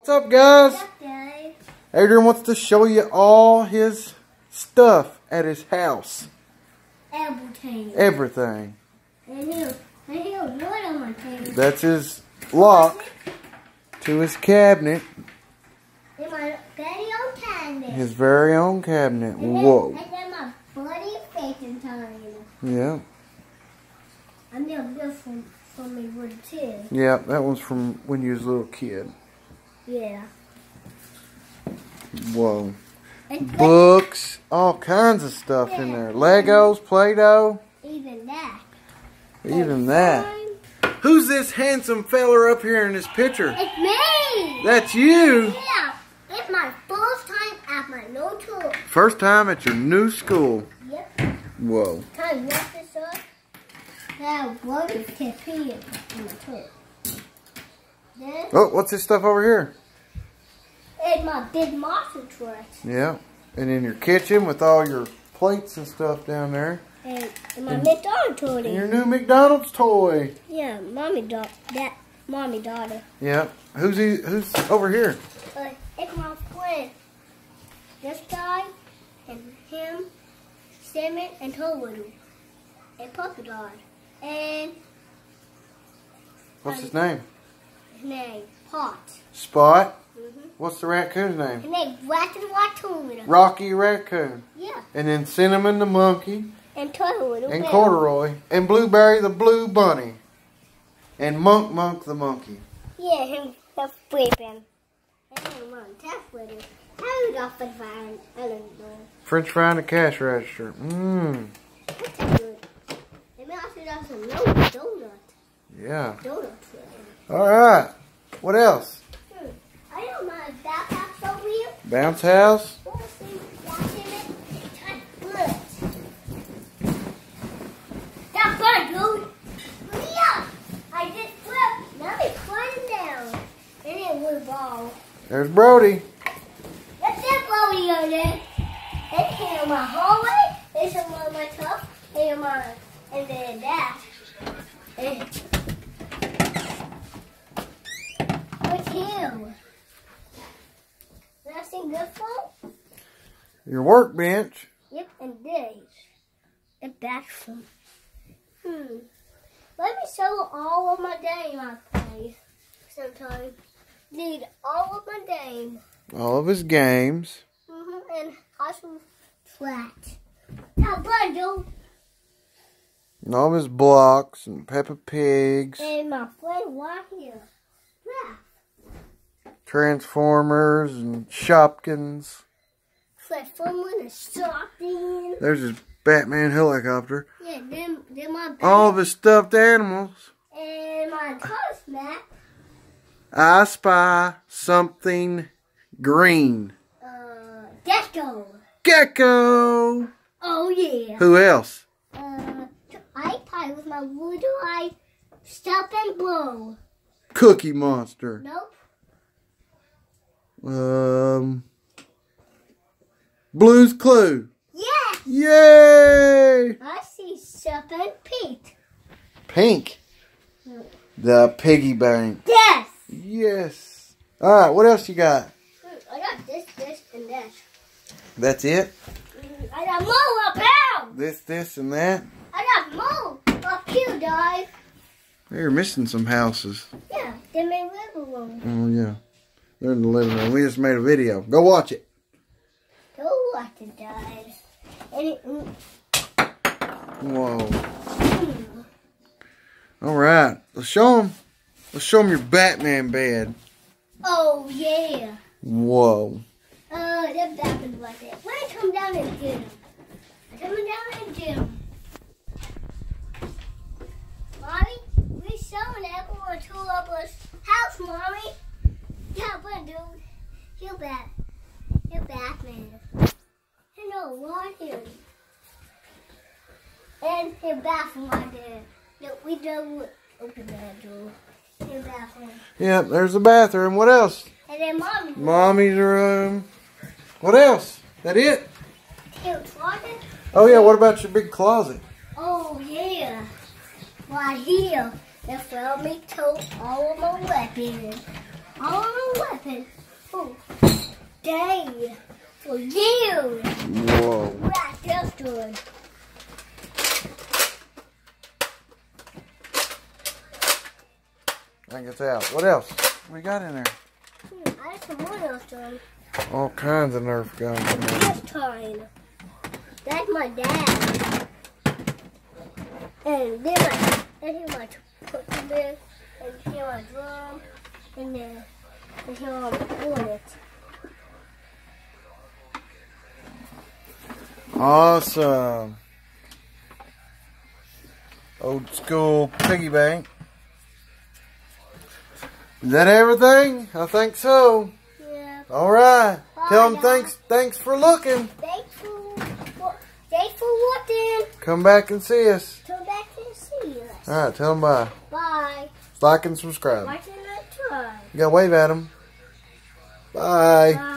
What's up, guys? What's up, Dad? Adrian wants to show you all his stuff at his house. Everything. Everything. And here's one of my things. That's his lock to his cabinet. And my very own cabinet. His very own cabinet. And Whoa. then my buddy faking time. Yeah. I know this from me wood too. Yeah, that one's from when you was a little kid. Yeah. Whoa. Books, all kinds of stuff in there. Legos, Play-Doh. Even that. Even that. Who's this handsome feller up here in this picture? It's me! That's you? Yeah. It's my first time at my new school. First time at your new school. Yep. Whoa. Can I lift this up? Now, what is tip here in the tip? Then, Oh, what's this stuff over here? it's my big monster truck. Yeah. And in your kitchen with all your plates and stuff down there. And my McDonald's toy. And your new McDonald's toy. Yeah, mommy daughter. Yeah. Who's over here? It's my friend. This guy and him, Simon and Toadle. And Puppy Dog. And What's his name? his name, Pot. Spot. Mm-hmm. What's the raccoon's name? His name, Raccoon. Rocky Raccoon. Yeah. And then Cinnamon the monkey. And Toadle. And Corduroy. And Blueberry the blue bunny. And Monk the monkey. Yeah, him the flipping. And then one tap with it. How you got French fry? I don't know. French fry in the cash register. Mmm. That's good. And also got some donut. Yeah. Donut. Alright. What else? I don't mind that house over here. Bounce house. Want to see that in it? Touch foot. That's fun, dude. Yeah. I just flipped. Now it's climbing down. And it was a ball. There's Brody. What's that Brody over there? It's here in my hallway. It's in my cup. And then that. And what's him? That thing good for? Your workbench. Yep, and this. And that's from. Let me show all of my game I play sometimes. Need all of my game. All of his games. And also flat. Now, bundle. And all of his blocks and Peppa Pigs. And my friend right here. Yeah. Transformers and Shopkins. Flat someone is shopping. There's his Batman helicopter. Yeah, then my All of his stuffed animals. and my toast mat. I spy something green. Gecko. Gecko. Oh yeah. Who else? I play with my little eye. Stop and blow. Cookie Monster. Nope. Blue's Clue. Yes. Yay! I see Serpent Pete. Pink. The piggy bank. Yes. Yes. Alright, what else you got? I got this, and this. That's it? I got more up out. This, and that? I got more up here, guys. You're missing some houses. Yeah, they're my living room. Oh, yeah. They're in the living room. We just made a video. Go watch it. Go watch it, guys. And it, Whoa. Alright. Let's show them. Let's show them your Batman bed. oh, yeah. Whoa. That happened like that. When I come down and get him. Coming down and get him. Mommy, we showing everyone to up us house, Mommy. Yeah, but dude, he'll Batman. Hello, what here? And he'll bathroom right there. No, we don't open that door. He'll bathroom. Yep, there's the bathroom. What else? And then Mommy's Mommy's room. What else? That it? he'll closet. Oh, yeah. What about your big closet? Oh, yeah. Right here. That's where me took all of my weapons. All on a weapon. Oh, day for you. Whoa. Right, that's good. I think it's out. What else? What we got in there? I have some more Nerf guns. All kinds of Nerf guns in there. This time. That's my dad. And then here's my put in there. And here's my drum. And then here's my bullet. Awesome. Old school piggy bank. Is that everything? I think so. Yeah. All right. Bye, Tell them Dad. thanks for looking. Thanks for watching. Come back and see us. Come back and see us. All right. Tell them bye. Bye. Like and subscribe. Watching that try. You gotta wave at them. Bye. Bye.